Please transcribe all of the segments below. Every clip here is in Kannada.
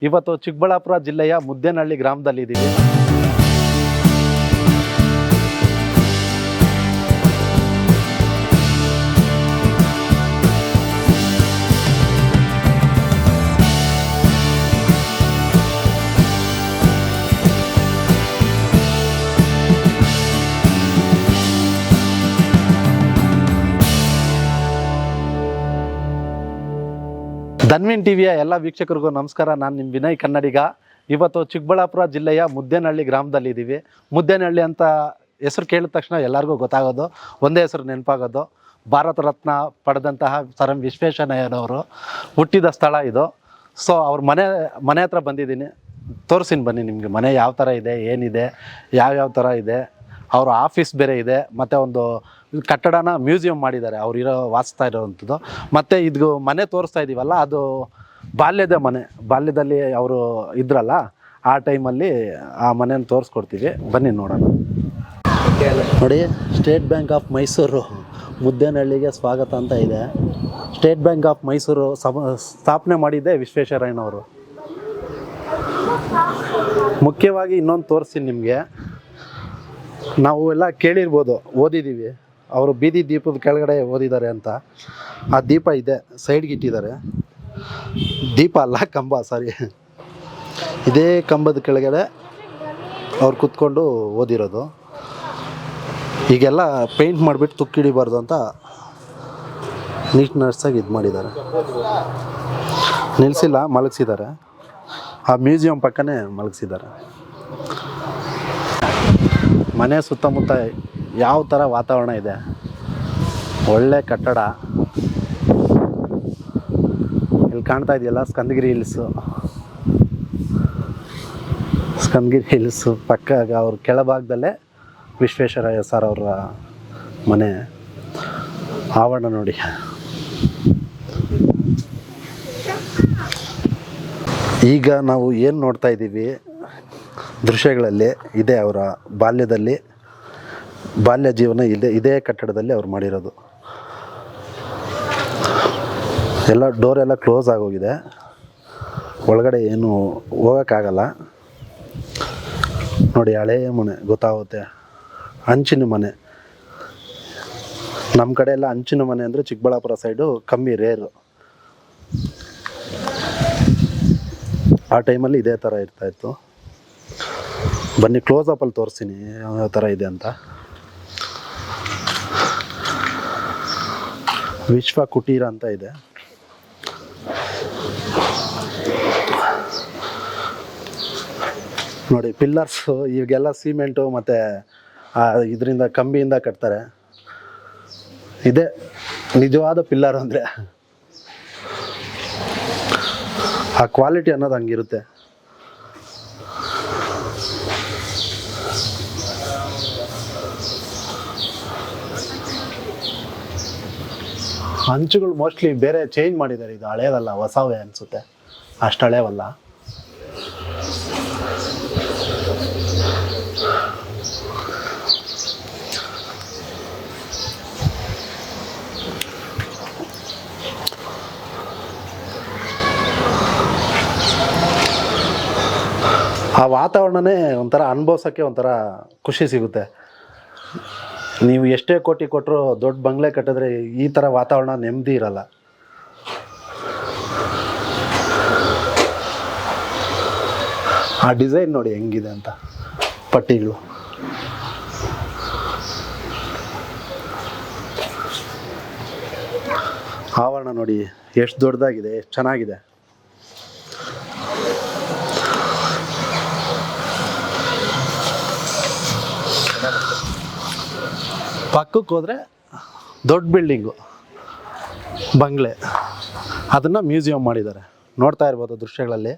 ಇವತ್ತು ಚಿಕ್ಕಬಳ್ಳಾಪುರ ಜಿಲ್ಲೆಯ ಮುದ್ದೇನಹಳ್ಳಿ ಗ್ರಾಮದಲ್ಲಿ ಇದ್ದೀವಿ. ಧನ್ವಿನ್ ಟಿವಿಯ ಎಲ್ಲ ವೀಕ್ಷಕರಿಗೂ ನಮಸ್ಕಾರ. ನಾನು ನಿಮ್ಮ ವಿನಯ್ ಕನ್ನಡಿಗ. ಇವತ್ತು ಚಿಕ್ಕಬಳ್ಳಾಪುರ ಜಿಲ್ಲೆಯ ಮುದ್ದೇನಹಳ್ಳಿ ಗ್ರಾಮದಲ್ಲಿ ಇದ್ದೀವಿ. ಮುದ್ದೇನಹಳ್ಳಿ ಅಂತ ಹೆಸರು ಕೇಳಿದ ತಕ್ಷಣ ಎಲ್ಲರಿಗೂ ಗೊತ್ತಾಗೋದು ಒಂದೇ ಹೆಸರು ನೆನಪಾಗೋದು, ಭಾರತ ರತ್ನ ಪಡೆದಂತಹ ಸರ್ ಎಂ ವಿಶ್ವೇಶ್ವರಯ್ಯನವರು ಹುಟ್ಟಿದ ಸ್ಥಳ ಇದು. ಸೊ ಅವ್ರ ಮನೆ ಹತ್ರ ಬಂದಿದ್ದೀನಿ, ತೋರಿಸ್ತೀನಿ ಬನ್ನಿ ನಿಮಗೆ. ಮನೆ ಯಾವ ಥರ ಇದೆ, ಏನಿದೆ, ಯಾವ್ಯಾವ ಥರ ಇದೆ. ಅವ್ರ ಆಫೀಸ್ ಬೇರೆ ಇದೆ, ಮತ್ತು ಒಂದು ಕಟ್ಟಡನ ಮ್ಯೂಸಿಯಂ ಮಾಡಿದ್ದಾರೆ ಅವ್ರು ವಾಸಿಸ್ತಾ ಇರೋವಂಥದ್ದು. ಮತ್ತು ಇದು ಮನೆ ತೋರಿಸ್ತಾ ಇದ್ದೀವಲ್ಲ, ಅದು ಬಾಲ್ಯದ ಮನೆ. ಬಾಲ್ಯದಲ್ಲಿ ಅವರು ಇದ್ರಲ್ಲ, ಆ ಟೈಮಲ್ಲಿ ಆ ಮನೆಯನ್ನು ತೋರಿಸ್ಕೊಡ್ತೀವಿ, ಬನ್ನಿ ನೋಡೋಣ. ನೋಡಿ, ಸ್ಟೇಟ್ ಬ್ಯಾಂಕ್ ಆಫ್ ಮೈಸೂರು ಮುದ್ದೇನಹಳ್ಳಿಗೆ ಸ್ವಾಗತ ಅಂತ ಇದೆ. ಸ್ಟೇಟ್ ಬ್ಯಾಂಕ್ ಆಫ್ ಮೈಸೂರು ಸ್ಥಾಪನೆ ಮಾಡಿದ್ದೆ ವಿಶ್ವೇಶ್ವರಯ್ಯನವರು. ಮುಖ್ಯವಾಗಿ ಇನ್ನೊಂದು ತೋರಿಸ್ತೀನಿ ನಿಮಗೆ. ನಾವು ಎಲ್ಲ ಕೇಳಿರ್ಬೋದು, ಓದಿದ್ದೀವಿ, ಅವರು ಬೀದಿ ದೀಪದ ಕೆಳಗಡೆ ಓದಿದ್ದಾರೆ ಅಂತ. ಆ ದೀಪ ಇದೆ, ಸೈಡ್ಗೆ ಇಟ್ಟಿದ್ದಾರೆ. ದೀಪ ಅಲ್ಲ, ಕಂಬ, ಸಾರಿ. ಇದೇ ಕಂಬದ ಕೆಳಗಡೆ ಅವ್ರು ಕೂತ್ಕೊಂಡು ಓದಿರೋದು. ಈಗೆಲ್ಲ ಪೇಂಟ್ ಮಾಡಿಬಿಟ್ಟು ತುಕ್ಕಿಡಿಬಾರ್ದು ಅಂತ ನೀಟ್ನೆಸ್ಸಾಗಿ ಇದು ಮಾಡಿದ್ದಾರೆ. ನಿಲ್ಲಿಸಿಲ್ಲ, ಮಲಗಿಸಿದ್ದಾರೆ. ಆ ಮ್ಯೂಸಿಯಂ ಪಕ್ಕನೇ ಮಲಗಿಸಿದ್ದಾರೆ. ಮನೆ ಸುತ್ತಮುತ್ತ ಯಾವ ಥರ ವಾತಾವರಣ ಇದೆ, ಒಳ್ಳೆ ಕಟ್ಟಡ. ಇಲ್ಲಿ ಕಾಣ್ತಾ ಇದೆಯಲ್ಲ ಸ್ಕಂದಗಿರಿ ಹಿಲ್ಸು. ಸ್ಕಂದಗಿರಿ ಹಿಲ್ಸು ಪಕ್ಕ ಅವ್ರ ಕೆಳಭಾಗದಲ್ಲೇ ವಿಶ್ವೇಶ್ವರಯ್ಯ ಸರ್ ಅವರ ಮನೆ ಆವರಣ ನೋಡಿ. ಈಗ ನಾವು ಏನು ನೋಡ್ತಾ ಇದ್ದೀವಿ ದೃಶ್ಯಗಳಲ್ಲಿ, ಇದೆ ಅವರ ಬಾಲ್ಯ ಜೀವನ. ಇದೇ ಕಟ್ಟಡದಲ್ಲಿ ಅವ್ರು ಮಾಡಿರೋದು. ಎಲ್ಲ ಡೋರೆಲ್ಲ ಕ್ಲೋಸ್ ಆಗೋಗಿದೆ, ಒಳಗಡೆ ಏನು ಹೋಗೋಕ್ಕಾಗಲ್ಲ. ನೋಡಿ, ಹಳೆಯ ಮನೆ ಗೊತ್ತಾಗುತ್ತೆ, ಹಂಚಿನ ಮನೆ. ನಮ್ಮ ಕಡೆ ಎಲ್ಲ ಹಂಚಿನ ಮನೆ ಅಂದರೆ ಚಿಕ್ಕಬಳ್ಳಾಪುರ ಸೈಡು ಕಮ್ಮಿ, ರೇರು. ಆ ಟೈಮಲ್ಲಿ ಇದೇ ಥರ ಇರ್ತಾಯಿತ್ತು. ಬನ್ನಿ ಕ್ಲೋಸಪ್ಪಲ್ಲಿ ತೋರಿಸ್ತೀನಿ ಯಾವ ಥರ ಇದೆ ಅಂತ. ವಿಶ್ವ ಕುಟೀರ ಅಂತ ಇದೆ. ನೋಡಿ, ಪಿಲ್ಲರ್ಸು ಈಗೆಲ್ಲ ಸಿಮೆಂಟು ಮತ್ತು ಇದರಿಂದ ಕಂಬಿಯಿಂದ ಕಟ್ತಾರೆ. ಇದೇ ನಿಜವಾದ ಪಿಲ್ಲರ್ ಅಂದರೆ. ಆ ಕ್ವಾಲಿಟಿ ಅನ್ನೋದು ಹಂಗಿರುತ್ತೆ. ಹಂಚುಗಳು ಮೋಸ್ಟ್ಲಿ ಬೇರೆ ಚೇಂಜ್ ಮಾಡಿದ್ದಾರೆ. ಇದು ಹಳೇದಲ್ಲ, ಹೊಸವೇ ಅನಿಸುತ್ತೆ, ಅಷ್ಟು ಹಳೇವಲ್ಲ. ಆ ವಾತಾವರಣನೇ ಒಂಥರ ಅನುಭವಿಸೋಕ್ಕೆ ಒಂಥರ ಖುಷಿ ಸಿಗುತ್ತೆ. ನೀವು ಎಷ್ಟೇ ಕೋಟಿ ಕೊಟ್ಟರು ದೊಡ್ಡ ಬಂಗ್ಲೆ ಕಟ್ಟಿದ್ರೆ ಈ ಥರ ವಾತಾವರಣ ನೆಮ್ಮದಿ ಇರಲ್ಲ. ಆ ಡಿಸೈನ್ ನೋಡಿ ಹೆಂಗಿದೆ ಅಂತ, ಪಟ್ಟಿಗಳು. ಆವರಣ ನೋಡಿ ಎಷ್ಟು ದೊಡ್ಡದಾಗಿದೆ, ಎಷ್ಟು ಚೆನ್ನಾಗಿದೆ. ಪಕ್ಕಕ್ಕೆ ಹೋದರೆ ದೊಡ್ಡ ಬಿಲ್ಡಿಂಗು, ಬಂಗ್ಲೆ, ಅದನ್ನು ಮ್ಯೂಸಿಯಂ ಮಾಡಿದ್ದಾರೆ. ನೋಡ್ತಾ ಇರ್ಬೋದು ದೃಶ್ಯಗಳಲ್ಲಿ,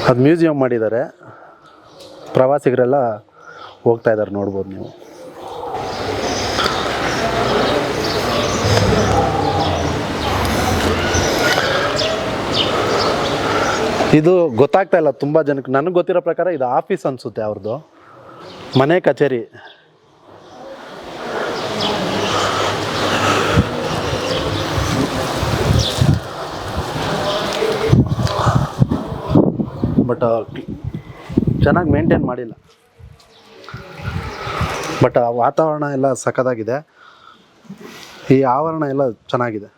ಅದು ಮ್ಯೂಸಿಯಂ ಮಾಡಿದ್ದಾರೆ. ಪ್ರವಾಸಿಗರೆಲ್ಲ ಹೋಗ್ತಾ ಇದ್ದಾರೆ, ನೋಡ್ಬೋದು ನೀವು. ಇದು ಗೊತ್ತಾಗ್ತಾ ಇಲ್ಲ ತುಂಬ ಜನಕ್ಕೆ. ನನಗೆ ಗೊತ್ತಿರೋ ಪ್ರಕಾರ ಇದು ಆಫೀಸ್ ಅನಿಸುತ್ತೆ ಅವ್ರದ್ದು, ಮನೆ ಕಚೇರಿ. ಬಟ್ ಚೆನ್ನಾಗಿ ಮೇಂಟೈನ್ ಮಾಡಿಲ್ಲ. ಬಟ್ ವಾತಾವರಣ ಎಲ್ಲ ಸಖತ್ತಾಗಿದೆ, ಈ ಆವರಣ ಎಲ್ಲ ಚೆನ್ನಾಗಿದೆ.